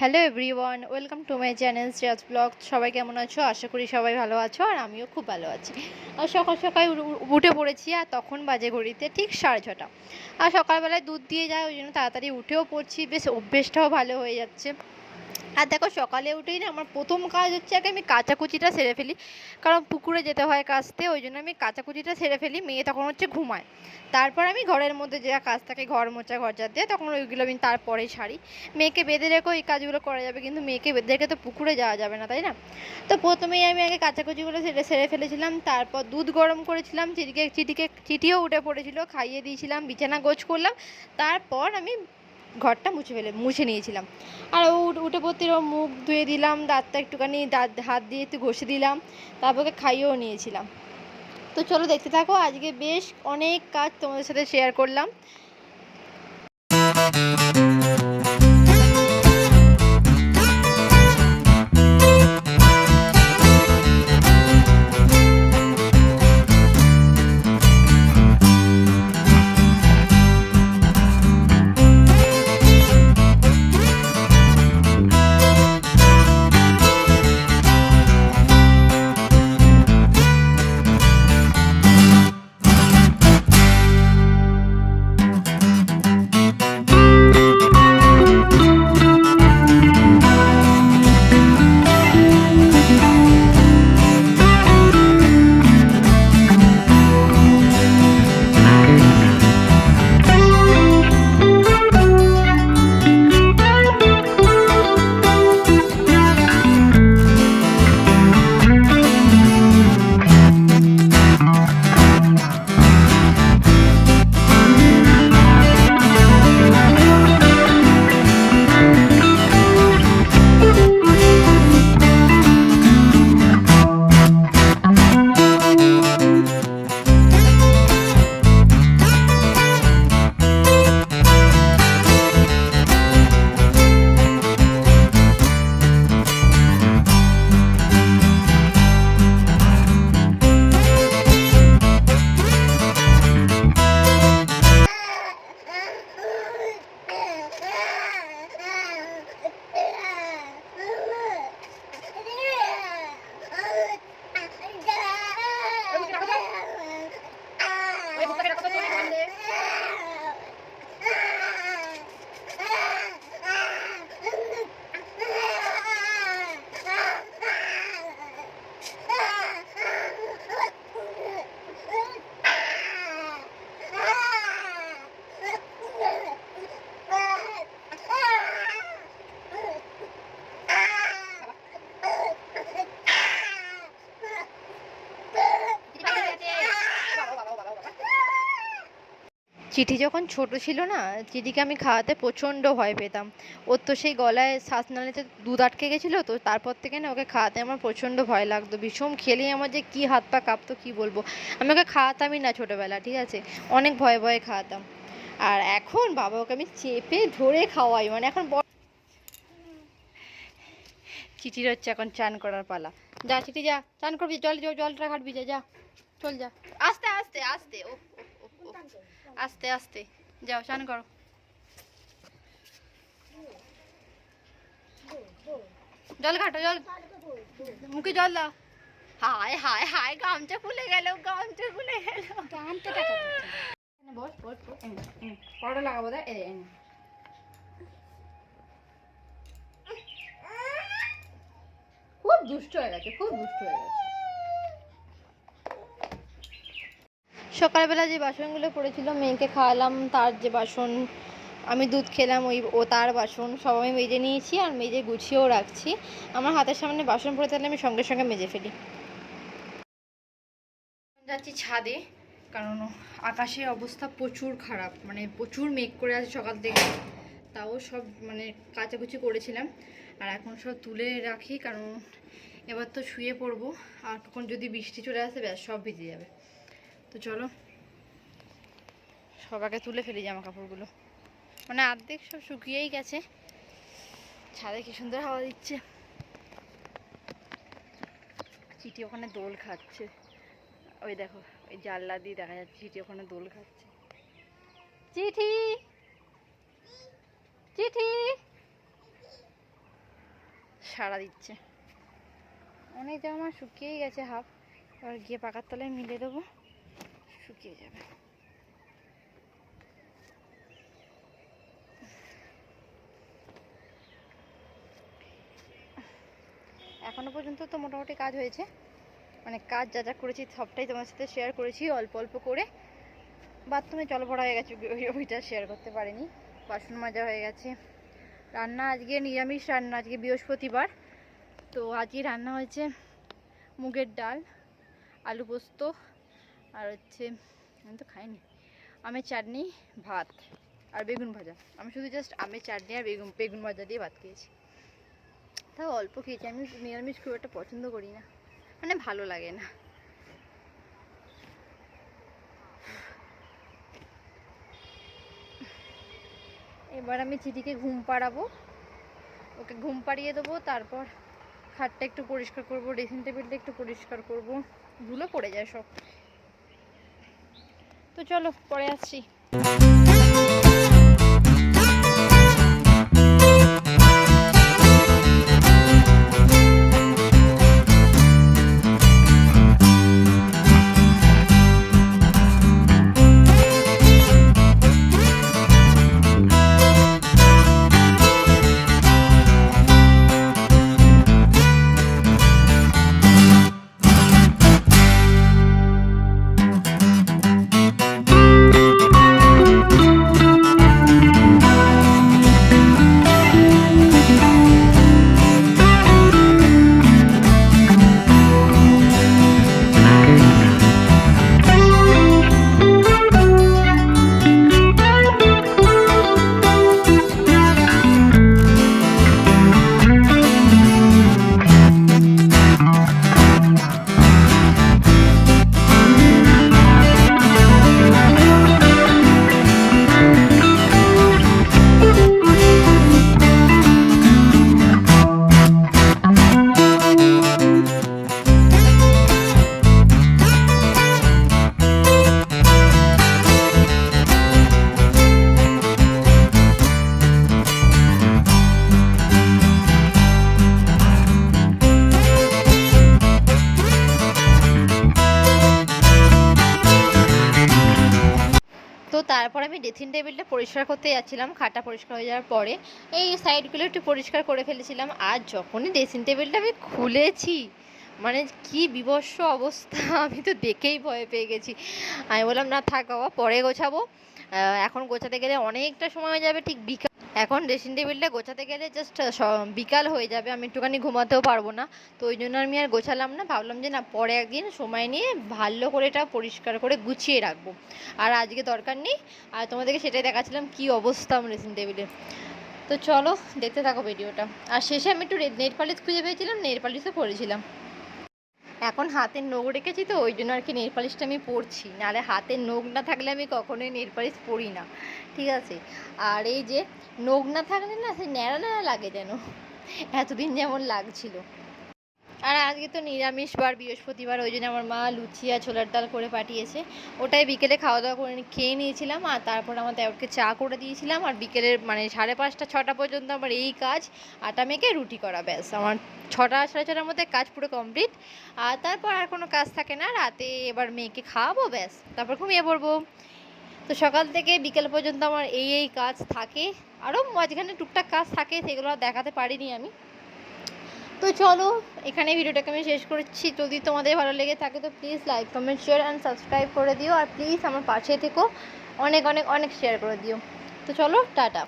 Hello everyone, welcome to my channel Shreyas blog. সবাই কেমন আছো? আশা করি সবাই ভালো আছো, আর আমিও খুব ভালো আছি। আর সকাল সকাল উঠে পড়েছি, আর তখন বাজে ঘড়িতে ঠিক 6:30। আর সকালবেলায় দুধ দিয়ে যায়, ওই জন্য তাড়াতাড়ি উঠেও পড়ছি, বেশ অভ্যেসটাও ভালো হয়ে যাচ্ছে। আর দেখো, সকালে উঠেই না আমার প্রথম কাজ হচ্ছে আগে আমি কাচাকুচিটা সেরে ফেলি, কারণ পুকুরে যেতে হয় কাচতে, ওই জন্য আমি কাচাকুচিটা সেরে ফেলি। মেয়ে তখন হচ্ছে ঘুমায়, তারপর আমি ঘরের মধ্যে যা কাজ থাকে, ঘর মোছা, ঘর ঝাড় দিয়ে, তখন ওইগুলো আমি তারপরে সারি। মেয়েকে বেঁধে রেখো এই কাজগুলো করা যাবে, কিন্তু মেয়েকে বেঁধে রেখে তো পুকুরে যাওয়া যাবে না, তাই না? তো প্রথমেই আমি আগে কাচাকুচিগুলো সেরে সেরে ফেলেছিলাম, তারপর দুধ গরম করেছিলাম, চিটিও উঠে পড়েছিল, খাইয়ে দিয়েছিলাম, বিছানা গোছ করলাম, তারপর আমি ঘরটা মুছে নিয়েছিলাম। আর ও উঠে পড়তে ওর মুখ ধুয়ে দিলাম, দাঁতটা একটুখানি হাত দিয়ে একটু ঘষে দিলাম, তারপর ওকে খাইয়েও নিয়েছিলাম। তো চলো দেখতে থাকো, আজকে বেশ অনেক কাজ তোমাদের সাথে শেয়ার করলাম। চিঠি যখন ছোট ছিল না, চিঠিকে আমি খাওয়াতে প্রচণ্ড ভয় পেতাম। ওর তো সেই গলায় শ্বাসনালীতে দুধ আটকে গেছিলো, তো তারপর থেকে না ওকে খাওয়াতে আমার প্রচণ্ড ভয় লাগতো, ভীষণ খেলেই আমার যে কী হাত পা কাঁপতো কী বলবো। আমি ওকে খাওয়াতামই না ছোটোবেলা, ঠিক আছে, অনেক ভয়ে ভয়ে খাওয়াতাম। আর এখন বাবা ওকে আমি চেপে ধরে খাওয়াই, মানে এখন চিঠির হচ্ছে এখন চান করার পালা। যা চিঠি, যা চান করবি, জলটা ঘাটবি, যা যা, চল যা, আস্তে আস্তে আস্তে, ও আস্তে আস্তে যাও, চান করো। জল ঘাটো, জল মুখে জল দাও। হায় হায় হায়, গামছা খুলে গেল, গামছা খুলে গেল। বস বস বস, পরোটা লাগাবো, দেখ খুব দুষ্ট হয়ে গেছে, খুব দুষ্ট হয়ে গেছে। সকালবেলা যে বাসনগুলো পড়েছিল মেয়েকে খাওয়ালাম, তার যে বাসন, আমি দুধ খেলাম, ও তার বাসন সব আমি মেজে নিয়েছি, আর মেজে গুছিয়েও রাখছি। আমার হাতের সামনে বাসন পড়ে থাকলে আমি সঙ্গে সঙ্গে মেজে ফেলি। যাচ্ছি ছাদে, কারণ আকাশের অবস্থা প্রচুর খারাপ, মানে প্রচুর মেঘ করে আছে সকাল থেকে। তাও সব মানে কাচাকুচি করেছিলাম, আর এখন সব তুলে রাখি, কারণ এবার তো শুয়ে পড়বো, আর তখন যদি বৃষ্টি চলে আসে ব্যাস সব ভিজে যাবে। তো চলো সবাইকে তুলে ফেলি জামা কাপড়গুলো, মানে অর্ধেক সব শুকিয়েই গেছে। ছাদে কি সুন্দর হাওয়া দিচ্ছে। চিঠি ওখানে দোল খাচ্ছে, ওই দেখো ওই জানলা দিয়ে দেখা যাচ্ছে চিঠি ওখানে দোল খাচ্ছে। চিঠি, চিঠি, সাড়া দিচ্ছে। অনেক জামা শুকিয়েই গেছে হাফ, এবার গিয়ে পাকার তলায় মিলে দেবো, শুকিয়ে যাবে। এখনো পর্যন্ত তো মোটামুটি কাজ হয়েছে, মানে কাজ যা যা করেছি সবটাই তোমার সাথে শেয়ার করেছি অল্প অল্প করে। বাথরুমে জল ভরা হয়ে গেছে, ওইটা শেয়ার করতে পারিনি। বাসন মাজা হয়ে গেছে। রান্না আজকে নিরামিষ রান্না, আজকে বৃহস্পতিবার। তো আজকে রান্না হয়েছে মুগের ডাল, আলু পোস্ত, আর হচ্ছে আমি তো খাইনি, আমের চাটনি, ভাত আর বেগুন ভাজা। আমি শুধু জাস্ট আমের চাটনি আর বেগুন ভাজা দিয়ে ভাত খেয়েছি। তাও অল্প খেয়েছি, আমি নিরামিষ খুব একটা পছন্দ করি না, মানে ভালো লাগে না। এবার আমি চিঠিকে ঘুম পাড়াবো, ওকে ঘুম পাড়িয়ে দেবো, তারপর খাটটা একটু পরিষ্কার করব, ড্রেসিং টেবিলটা একটু পরিষ্কার করব, ধুলো পড়ে যায় সব। তো চলো পরে আসছি। তো তারপর আমি ড্রেসিং টেবিলটা পরিষ্কার করতে যাচ্ছিলাম, খাটটা পরিষ্কার হয়ে যাওয়ার পরে এই সাইডগুলো একটু পরিষ্কার করে ফেলেছিলাম। আর যখনই ড্রেসিং টেবিলটা আমি খুলেছি, মানে কি বিভৎস অবস্থা, আমি তো দেখেই ভয় পেয়ে গেছি। আমি বললাম না থাক বাবা, পরে গোছাবো, এখন গোছাতে গেলে অনেকটা সময় হয়ে যাবে, ঠিক বিকাল। এখন ড্রেসিং টেবিলটা গোছাতে গেলে জাস্ট বিকাল হয়ে যাবে, আমি একটুখানি ঘুমাতেও পারবো না। তো ওই জন্য আমি আর গোছালাম না, ভাবলাম যে না পরে একদিন সময় নিয়ে ভালো করে এটা পরিষ্কার করে গুছিয়ে রাখবো, আর আজকে দরকার নেই। আর তোমাদেরকে সেটাই দেখাচ্ছিলাম কি অবস্থা আমার ড্রেসিং টেবিলের। তো চলো দেখতে থাকো ভিডিওটা। আর শেষে আমি একটু নেল পালিশ খুঁজে পেয়েছিলাম, নেল পালিশও পরেছিলাম। এখন হাতের নখ রেখেছি তো ওই জন্য আর কি নেল পালিশটা আমি পরছি, নাহলে হাতের নখ না থাকলে আমি কখনোই নেল পালিশ পরি না, ঠিক আছে। আর এই যে নখ না থাকলে না সে ন্যাড়া ন্যাড়া লাগে যেন, এতদিন যেমন লাগছিল। আর আজকে তো নিরামিষ বার, বৃহস্পতিবার, ওই জন্য আমার মা লুচি আর ছোলার ডাল করে পাঠিয়েছে, ওটাই বিকেলে খাওয়া দাওয়া করে খেয়ে নিয়েছিলাম। আর তারপর আমার দেওরকে চা করে দিয়েছিলাম। আর বিকেলের মানে 5:30 6টা পর্যন্ত আমার এই কাজ, আটা মেখে রুটি করা, ব্যাস আমার 6টা 6:30টার মধ্যে কাজ পুরো কমপ্লিট। আর তারপর আর কোনো কাজ থাকে না, রাতে এবার মেয়েকে খাওয়াবো, ব্যাস তারপর ঘুমিয়ে পড়বো। তো সকাল থেকে বিকেল পর্যন্ত আমার এই কাজ থাকে, আরও মাঝখানে টুকটাক কাজ থাকে, সেগুলো আর দেখাতে পারিনি আমি। তো চলো এখানে ভিডিওটাকে আমি শেষ করছি। যদি তোমাদের ভালো লেগে থাকে তো please like comment share and subscribe করে দিও, আর প্লিজ আমার পাশে থেকো, অনেক অনেক অনেক শেয়ার করে দিও। তো চলো টাটা।